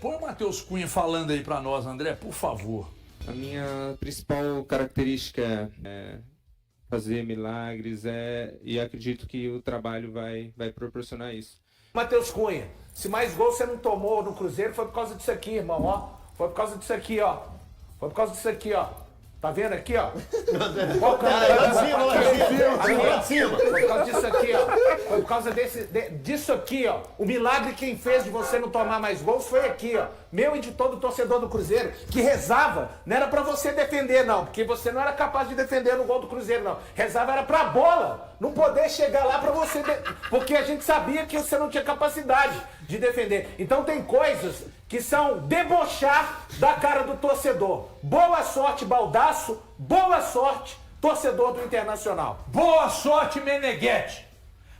Põe o Matheus Cunha falando aí pra nós, André, por favor. A minha principal característica é fazer milagres e acredito que o trabalho vai proporcionar isso. Matheus Cunha, se mais gols você não tomou no Cruzeiro foi por causa disso aqui, irmão, ó. Foi por causa disso aqui, ó. Foi por causa disso aqui, ó. Tá vendo aqui, ó? Qual câmera? Lá de cima. Foi por causa disso aqui, ó. Foi por causa disso aqui, ó. O milagre quem fez de você não tomar mais gols foi aqui, ó. Meu e de todo torcedor do Cruzeiro, que rezava, não era pra você defender, não. Porque você não era capaz de defender no gol do Cruzeiro, não. Rezava era pra bola não poder chegar lá pra você... Porque a gente sabia que você não tinha capacidade de defender. Então tem coisas que são debochar da cara do torcedor. Boa sorte, Baldasso. Boa sorte, torcedor do Internacional. Boa sorte, Meneghetti.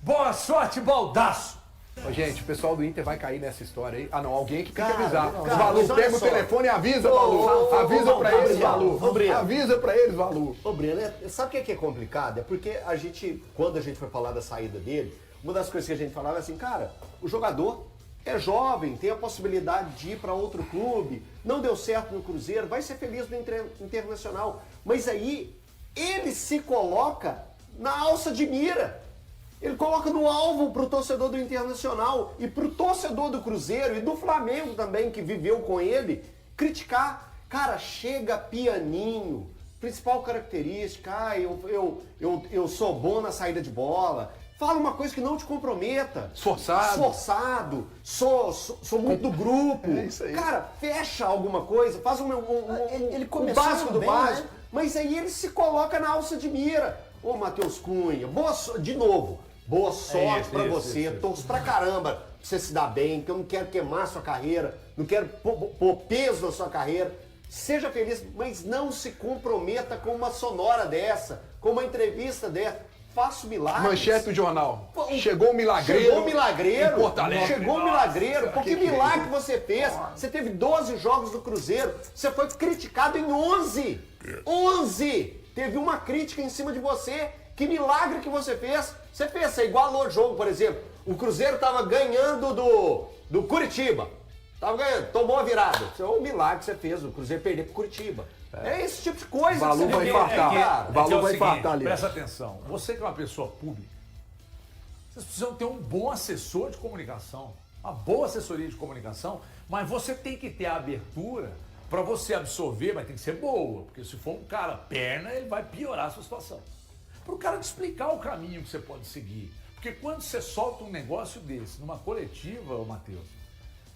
Boa sorte, Baldasso. Ô, gente, o pessoal do Inter vai cair nessa história aí. Ah, não, alguém que tem que Cara, avisar. não, Valu, cara, pega o telefone e avisa, Valu. Avisa pra eles, Valu. Avisa pra eles, Valu. Ô, Breno, sabe o que é complicado? É porque a gente, quando a gente foi falar da saída dele, uma das coisas que a gente falava é assim, cara, o jogador é jovem, tem a possibilidade de ir para outro clube, não deu certo no Cruzeiro, vai ser feliz no Internacional. Mas aí, ele se coloca na alça de mira. Ele coloca no alvo pro torcedor do Internacional e pro torcedor do Cruzeiro e do Flamengo também, que viveu com ele, criticar. Cara, chega pianinho. Principal característica, eu sou bom na saída de bola. Fala uma coisa que não te comprometa. Esforçado. Sou muito do grupo. É isso aí. Cara, fecha alguma coisa, faz um básico do bem, básico. né? Mas aí ele se coloca na alça de mira. Ô, Matheus Cunha, de novo, boa sorte pra você. Torço pra caramba pra você se dar bem, que eu não quero queimar a sua carreira, não quero pôr peso na sua carreira. Seja feliz, mas não se comprometa com uma sonora dessa, com uma entrevista dessa. Faça milagres. Manchete do jornal. Chegou o milagreiro. Chegou o milagreiro. em Porto Alegre. Chegou o milagreiro. Porque que milagre você fez. Você teve 12 jogos do Cruzeiro. Você foi criticado em 11. 11. Teve uma crítica em cima de você. Que milagre que você fez. Você igualou o jogo, por exemplo. O Cruzeiro tava ganhando do Curitiba. Tava ganhando, tomou a virada. Isso é um milagre que você fez. O Cruzeiro perder pro Curitiba. É esse tipo de coisa. Valu que você vai tem, infartar. cara. O Valu é o vai seguinte, infartar ali. Presta atenção. Você que é uma pessoa pública, vocês precisam ter um bom assessor de comunicação, uma boa assessoria de comunicação, mas você tem que ter a abertura para você absorver, mas tem que ser boa, porque se for um cara perna, ele vai piorar a sua situação. Para o cara te explicar o caminho que você pode seguir. Porque quando você solta um negócio desse numa coletiva, ô Matheus,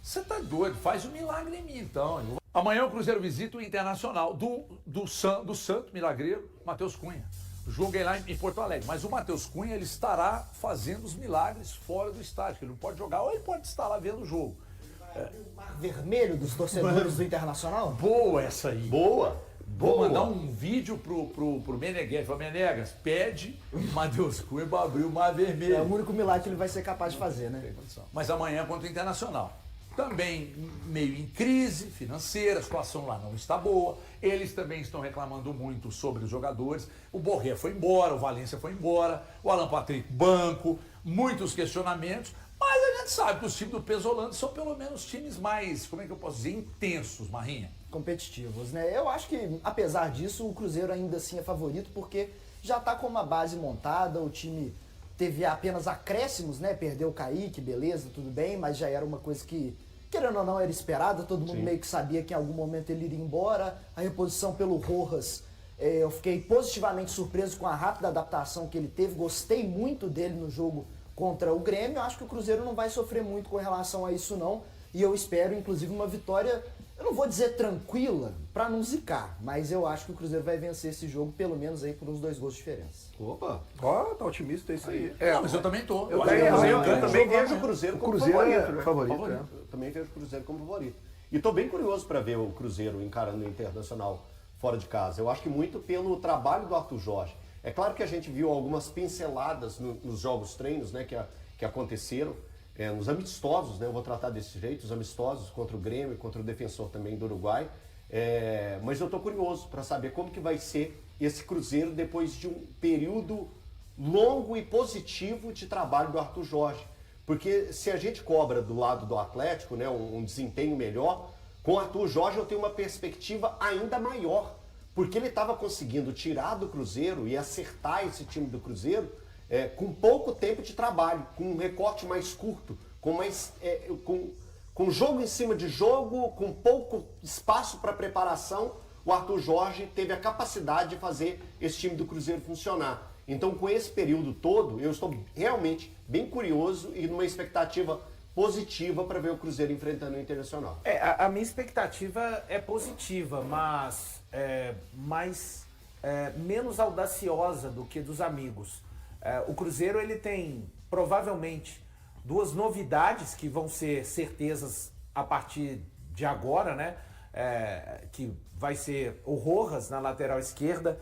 você tá doido, faz um milagre em mim então. Amanhã o Cruzeiro visita o Internacional do Santo Milagreiro, Matheus Cunha. O jogo é lá em Porto Alegre, mas o Matheus Cunha ele estará fazendo os milagres fora do estádio, que ele não pode jogar ou ele pode estar lá vendo o jogo. O mar vermelho dos torcedores do Internacional? Boa essa aí. Boa. Vou mandar um vídeo pro Meneghetti. Fala, Menegas, pede o Matheus Cunha para abrir o mar vermelho. É o único milagre que ele vai ser capaz de fazer, né? Mas amanhã contra o Internacional. Também meio em crise financeira, a situação lá não está boa. Eles também estão reclamando muito sobre os jogadores. O Borré foi embora, o Valência foi embora, o Alan Patrick banco, muitos questionamentos. Mas a gente sabe que os times do Pesolano são pelo menos times mais, como é que eu posso dizer, intensos, Marrinha. Competitivos, né? Eu acho que, apesar disso, o Cruzeiro ainda assim é favorito, porque já tá com uma base montada, o time teve apenas acréscimos, né? Perdeu o Kaique, beleza, tudo bem, mas já era uma coisa que, querendo ou não, era esperada, todo mundo meio que sabia que em algum momento ele iria embora. A reposição pelo Rojas, eu fiquei positivamente surpreso com a rápida adaptação que ele teve, gostei muito dele no jogo contra o Grêmio. Eu acho que o Cruzeiro não vai sofrer muito com relação a isso não, e eu espero inclusive uma vitória, eu não vou dizer tranquila, pra não zicar, mas eu acho que o Cruzeiro vai vencer esse jogo, pelo menos aí por uns 2 gols de diferença. Opa. Ó, tá otimista, é isso aí. Não, mas eu também tô. Eu acho que o Cruzeiro ganha. também vejo o Cruzeiro O como Cruzeiro favorito, é né? favorito, é. Eu também vejo o Cruzeiro como favorito. E tô bem curioso para ver o Cruzeiro encarando o Internacional fora de casa. Eu acho que muito pelo trabalho do Arthur Jorge. É claro que a gente viu algumas pinceladas nos jogos treinos, né, que aconteceram, nos amistosos, né, eu vou tratar desse jeito, os amistosos contra o Grêmio, contra o Defensor também do Uruguai. Mas eu estou curioso para saber como que vai ser esse Cruzeiro depois de um período longo e positivo de trabalho do Arthur Jorge. Porque se a gente cobra do lado do Atlético, né, um desempenho melhor, com o Arthur Jorge eu tenho uma perspectiva ainda maior. Porque ele estava conseguindo tirar do Cruzeiro e acertar esse time do Cruzeiro com pouco tempo de trabalho, com um recorte mais curto, com jogo em cima de jogo, com pouco espaço para preparação. O Arthur Jorge teve a capacidade de fazer esse time do Cruzeiro funcionar. Então, com esse período todo, eu estou realmente bem curioso e numa expectativa positiva para ver o Cruzeiro enfrentando o Internacional. A minha expectativa é positiva, mas menos audaciosa do que dos amigos. O Cruzeiro ele tem provavelmente 2 novidades que vão ser certezas a partir de agora, né? Que vai ser o Rojas na lateral esquerda,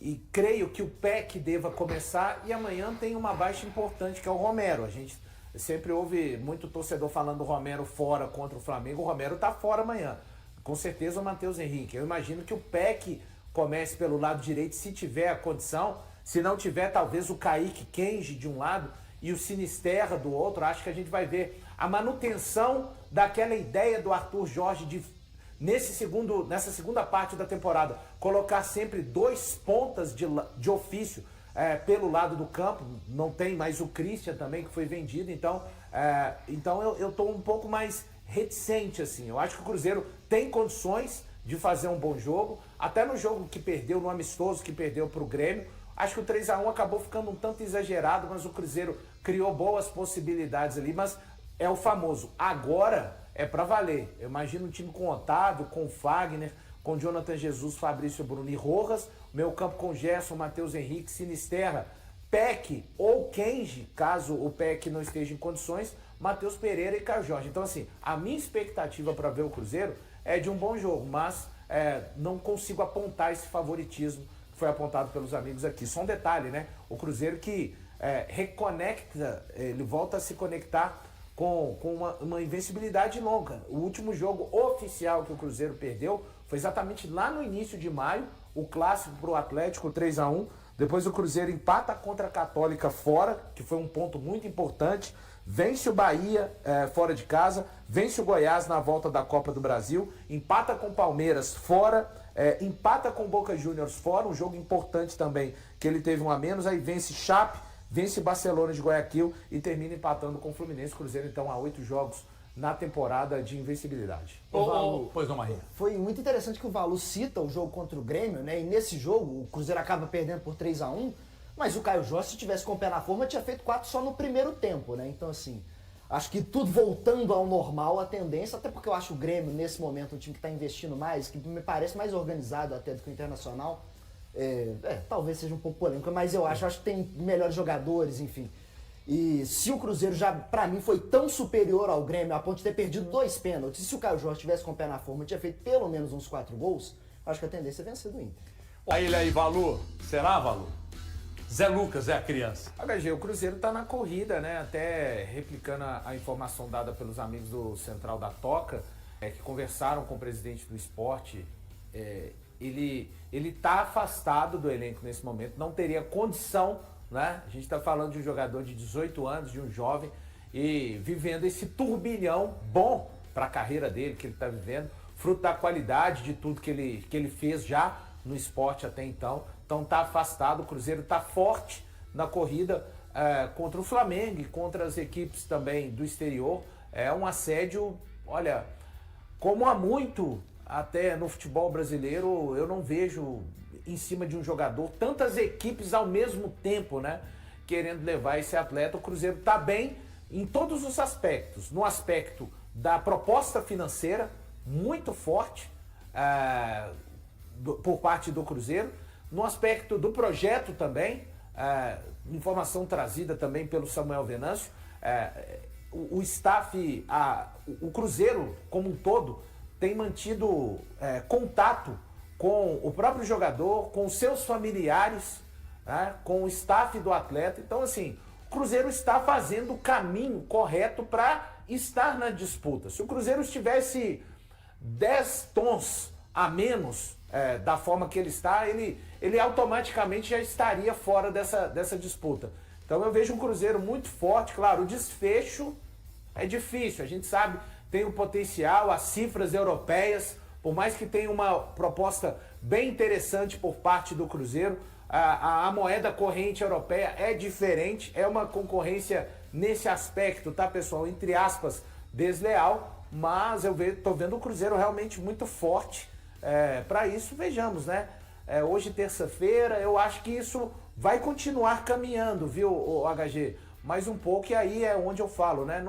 e creio que o Peck deva começar, e amanhã tem uma baixa importante que é o Romero. A gente sempre ouve muito torcedor falando do Romero fora contra o Flamengo. O Romero tá fora amanhã. Com certeza o Matheus Henrique. Eu imagino que o Peck comece pelo lado direito, se tiver a condição. Se não tiver, talvez o Kaique Kenji de um lado e o Sinisterra do outro. Acho que a gente vai ver a manutenção daquela ideia do Arthur Jorge de, nessa segunda parte da temporada, colocar sempre 2 pontas de ofício pelo lado do campo. Não tem mais o Christian também, que foi vendido. Então eu estou um pouco mais reticente, assim. Eu acho que o Cruzeiro tem condições de fazer um bom jogo. Até no jogo que perdeu, no amistoso que perdeu para o Grêmio, acho que o 3-1 acabou ficando um tanto exagerado, mas o Cruzeiro criou boas possibilidades ali. Mas é o famoso, agora é para valer. Eu imagino um time com Otávio, com Fagner, com Jonathan Jesus, Fabrício Bruno e Rojas, meu campo com Gerson, Matheus Henrique, Sinisterra, Peck ou Kenji, caso o Peck não esteja em condições, Matheus Pereira e Caio Jorge. Então, assim, a minha expectativa para ver o Cruzeiro é de um bom jogo, mas não consigo apontar esse favoritismo que foi apontado pelos amigos aqui. Só um detalhe, né? O Cruzeiro que reconecta, ele volta a se conectar com uma invencibilidade longa. O último jogo oficial que o Cruzeiro perdeu foi exatamente lá no início de maio, o clássico para o Atlético, 3-1. Depois o Cruzeiro empata contra a Católica fora, que foi um ponto muito importante. Vence o Bahia fora de casa, vence o Goiás na volta da Copa do Brasil, empata com o Palmeiras fora, empata com o Boca Juniors fora, um jogo importante também, que ele teve um a menos, aí vence Chape, vence Barcelona de Guayaquil e termina empatando com o Fluminense. Cruzeiro então a 8 jogos na temporada de invencibilidade. Pois não, Marinho. Foi muito interessante que o Valu cita o jogo contra o Grêmio, né? E nesse jogo o Cruzeiro acaba perdendo por 3-1, mas o Caio Jorge, se tivesse com o pé na forma, tinha feito 4 só no primeiro tempo, né? Então, assim, acho que tudo voltando ao normal, a tendência, até porque eu acho o Grêmio, nesse momento, um time que está investindo mais, que me parece mais organizado até do que o Internacional. Talvez seja um pouco polêmica, mas eu acho que tem melhores jogadores, enfim. E se o Cruzeiro já, pra mim, foi tão superior ao Grêmio, a ponto de ter perdido 2 pênaltis, e se o Caio Jorge tivesse com o pé na forma e tinha feito pelo menos uns 4 gols, acho que a tendência é vencer do Inter. Olha ele aí, Valu. Será, Valu? Zé Lucas é a criança. HG, o Cruzeiro tá na corrida, né? Até replicando a informação dada pelos amigos do Central da Toca, que conversaram com o presidente do esporte. Ele tá afastado do elenco nesse momento, não teria condição, né? A gente está falando de um jogador de 18 anos, de um jovem, e vivendo esse turbilhão bom para a carreira dele, que ele está vivendo, fruto da qualidade de tudo que ele fez já no esporte até então. Então está afastado, o Cruzeiro está forte na corrida contra o Flamengo e contra as equipes também do exterior. É um assédio, olha, como há muito até no futebol brasileiro, eu não vejo em cima de um jogador tantas equipes ao mesmo tempo, né, querendo levar esse atleta. O Cruzeiro está bem em todos os aspectos. No aspecto da proposta financeira, muito forte por parte do Cruzeiro. No aspecto do projeto também, informação trazida também pelo Samuel Venâncio, o staff, o Cruzeiro como um todo, tem mantido contato com o próprio jogador, com seus familiares, né, com o staff do atleta. Então, assim, o Cruzeiro está fazendo o caminho correto para estar na disputa. Se o Cruzeiro estivesse 10 tons a menos da forma que ele está, ele automaticamente já estaria fora dessa disputa. Então eu vejo um Cruzeiro muito forte, claro, o desfecho é difícil, a gente sabe, tem o potencial, as cifras europeias, por mais que tenha uma proposta bem interessante por parte do Cruzeiro, a moeda corrente europeia é diferente, é uma concorrência nesse aspecto, tá, pessoal? Entre aspas, desleal, mas eu tô vendo o Cruzeiro realmente muito forte. Para isso, vejamos, né? Hoje, terça-feira, eu acho que isso vai continuar caminhando, viu, o HG? Mais um pouco, e aí é onde eu falo, né?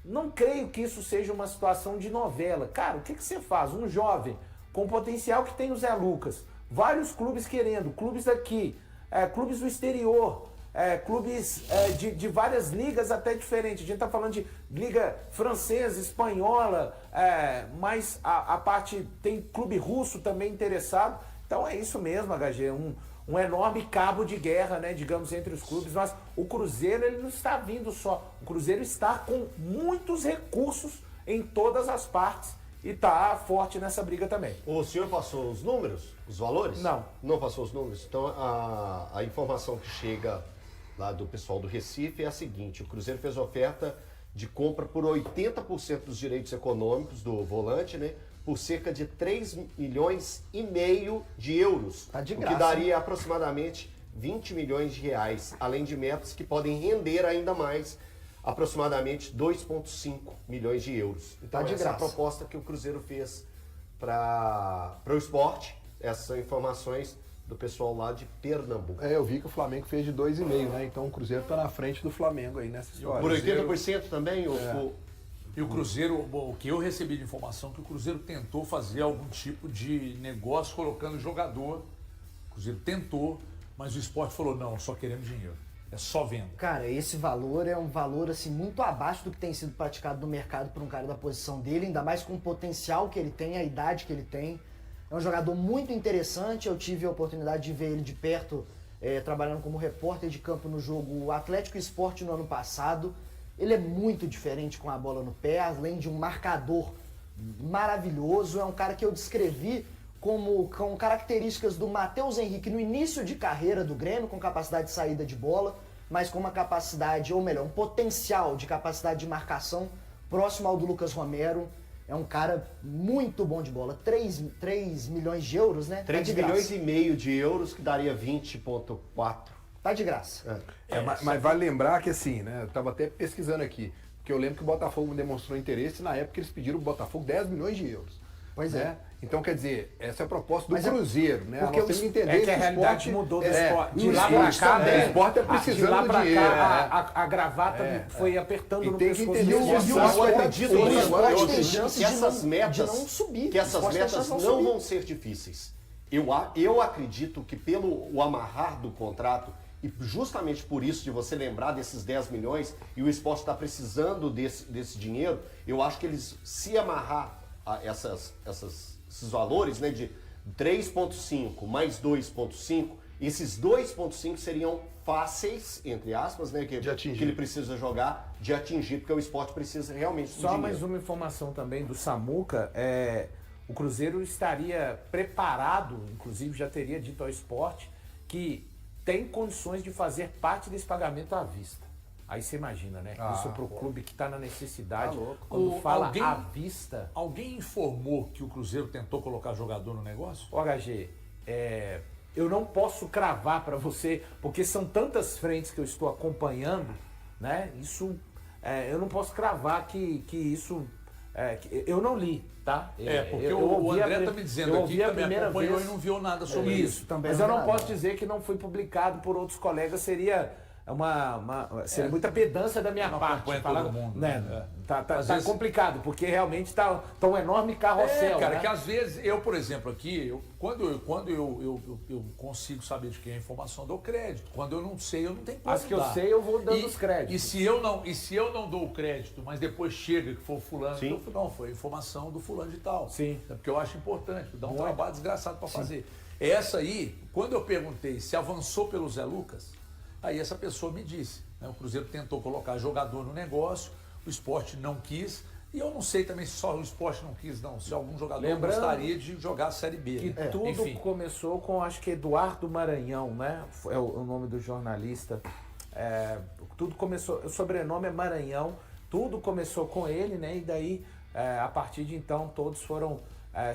Não creio que isso seja uma situação de novela. Cara, o que você faz? Um jovem com o potencial que tem o Zé Lucas, vários clubes querendo, clubes daqui, clubes do exterior, clubes de várias ligas até diferentes. A gente está falando de liga francesa, espanhola, mas a parte tem clube russo também interessado. Então é isso mesmo, HG, um enorme cabo de guerra, né, digamos, entre os clubes, mas o Cruzeiro ele não está vindo só, o Cruzeiro está com muitos recursos em todas as partes e está forte nessa briga também. O senhor passou os números, os valores? Não. Não passou os números? Então a informação que chega lá do pessoal do Recife é a seguinte: o Cruzeiro fez oferta de compra por 80% dos direitos econômicos do volante, né? Por cerca de 3,5 milhões de euros. Tá de o graça, que daria aproximadamente 20 milhões de reais, além de metas que podem render ainda mais, aproximadamente 2,5 milhões de euros. Então Tá de essa é a graça. proposta que o Cruzeiro fez para o esporte. Essas são informações do pessoal lá de Pernambuco. Eu vi que o Flamengo fez de 2,5, né? Então o Cruzeiro tá na frente do Flamengo aí nessa história. Por 80% também? E o Cruzeiro, o que eu recebi de informação, que o Cruzeiro tentou fazer algum tipo de negócio colocando jogador. O Cruzeiro tentou, mas o esporte falou, não, só queremos dinheiro. É só venda. Cara, esse valor é um valor assim muito abaixo do que tem sido praticado no mercado por um cara da posição dele, ainda mais com o potencial que ele tem, a idade que ele tem. É um jogador muito interessante, eu tive a oportunidade de ver ele de perto, trabalhando como repórter de campo no jogo Atlético e Sport no ano passado. Ele é muito diferente com a bola no pé, além de um marcador maravilhoso. É um cara que eu descrevi com características do Matheus Henrique no início de carreira do Grêmio, com capacidade de saída de bola, mas com uma capacidade, ou melhor, um potencial de capacidade de marcação próximo ao do Lucas Romero. É um cara muito bom de bola. 3 milhões de euros, né? 3 tá de milhões graça. e meio de euros, que daria 20,4. Tá de graça. Mas vale lembrar que assim, né? Eu tava até pesquisando aqui, porque eu lembro que o Botafogo demonstrou interesse na época que eles pediram pro Botafogo 10 milhões de euros. Pois é. né? Então, quer dizer, essa é a proposta do Mas é Cruzeiro, né? porque Nós temos que entender que a o realidade esporte mudou do é, esporte. De o lá pra esporte cá, também. né? O esporte é De precisando lá de pra dinheiro. cá, a gravata foi apertando E no tem que pescoço. entender do o esporte. esporte. Eu acredito o nisso. esporte Eu tem acredito chance que essas de metas, não subir. que O essas esporte tem metas chance de não não subir. vão ser difíceis. Eu acredito que pelo o amarrar do contrato, e justamente por isso de você lembrar desses 10 milhões, e o esporte está precisando desse dinheiro, eu acho que eles, se amarrar a esses valores, né, de 3,5 mais 2,5, esses 2,5 seriam fáceis, entre aspas, né, que De atingir. ele precisa jogar, de atingir, porque o esporte precisa realmente do Só dinheiro. mais uma informação também do Samuca, o Cruzeiro estaria preparado, inclusive já teria dito ao esporte, que tem condições de fazer parte desse pagamento à vista. Aí você imagina, né? Isso para o clube que está na necessidade. Quando fala à vista... Alguém informou que o Cruzeiro tentou colocar jogador no negócio? O HG, eu não posso cravar para você, porque são tantas frentes que eu estou acompanhando, né? Isso, eu não posso cravar que isso... eu não li, tá? Porque eu o ouvi André está me dizendo eu aqui ouvi que a também primeira acompanhou vez. e não viu nada sobre isso. Isso, também mas não eu vi não nada. posso dizer que não foi publicado por outros colegas, seria seria muita pedância da minha Não parte. acompanha falar, todo mundo, né? né? Tá Às vezes- complicado, porque realmente tá um enorme carrossel, Cara, né? que às vezes, eu, por exemplo, aqui, quando eu consigo saber de quem é a informação, eu dou crédito. Quando eu não sei, eu não tenho como As que eu dar. sei, eu vou dando os créditos. E se eu não dou o crédito, mas depois chega que for fulano, Sim. eu falo, não, foi a informação do fulano de tal. Sim. É porque eu acho importante, dá um trabalho desgraçado para fazer. Essa aí, quando eu perguntei se avançou pelo Zé Lucas, aí essa pessoa me disse, né, o Cruzeiro tentou colocar jogador no negócio, o esporte não quis, e eu não sei também se só o esporte não quis, não, se algum jogador Lembrando gostaria de jogar a Série B. Que né? tudo Enfim. começou com, acho que Eduardo Maranhão, né? É o nome do jornalista. Tudo começou, o sobrenome é Maranhão, tudo começou com ele, né? E daí, a partir de então, todos foram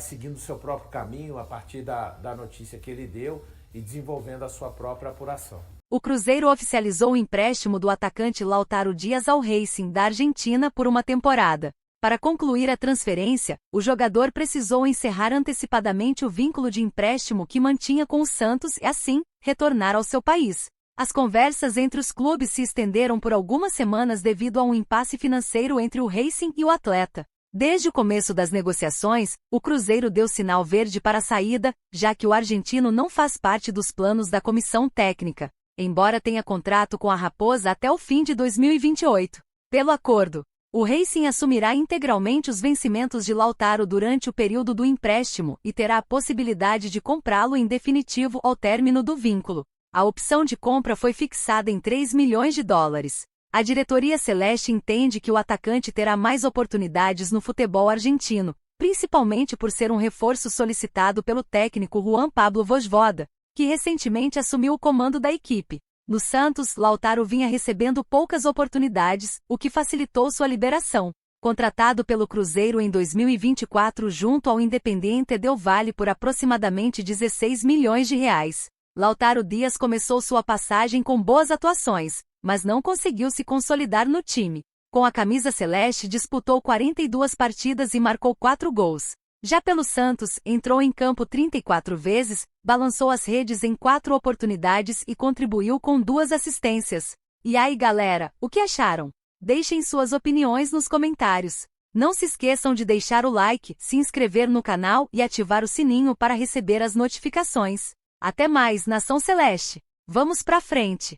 seguindo o seu próprio caminho, a partir da notícia que ele deu e desenvolvendo a sua própria apuração. O Cruzeiro oficializou o empréstimo do atacante Lautaro Dias ao Racing da Argentina por uma temporada. Para concluir a transferência, o jogador precisou encerrar antecipadamente o vínculo de empréstimo que mantinha com o Santos e, assim, retornar ao seu país. As conversas entre os clubes se estenderam por algumas semanas devido a um impasse financeiro entre o Racing e o atleta. Desde o começo das negociações, o Cruzeiro deu sinal verde para a saída, já que o argentino não faz parte dos planos da comissão técnica, embora tenha contrato com a Raposa até o fim de 2028. Pelo acordo, o Racing assumirá integralmente os vencimentos de Lautaro durante o período do empréstimo e terá a possibilidade de comprá-lo em definitivo ao término do vínculo. A opção de compra foi fixada em 3 milhões de dólares. A diretoria celeste entende que o atacante terá mais oportunidades no futebol argentino, principalmente por ser um reforço solicitado pelo técnico Juan Pablo Vojvoda, que recentemente assumiu o comando da equipe. No Santos, Lautaro vinha recebendo poucas oportunidades, o que facilitou sua liberação. Contratado pelo Cruzeiro em 2024 junto ao Independiente Del Valle por aproximadamente 16 milhões de reais. Lautaro Dias começou sua passagem com boas atuações, mas não conseguiu se consolidar no time. Com a camisa celeste disputou 42 partidas e marcou 4 gols. Já pelo Santos, entrou em campo 34 vezes, balançou as redes em 4 oportunidades e contribuiu com 2 assistências. E aí galera, o que acharam? Deixem suas opiniões nos comentários. Não se esqueçam de deixar o like, se inscrever no canal e ativar o sininho para receber as notificações. Até mais, Nação Celeste! Vamos pra frente!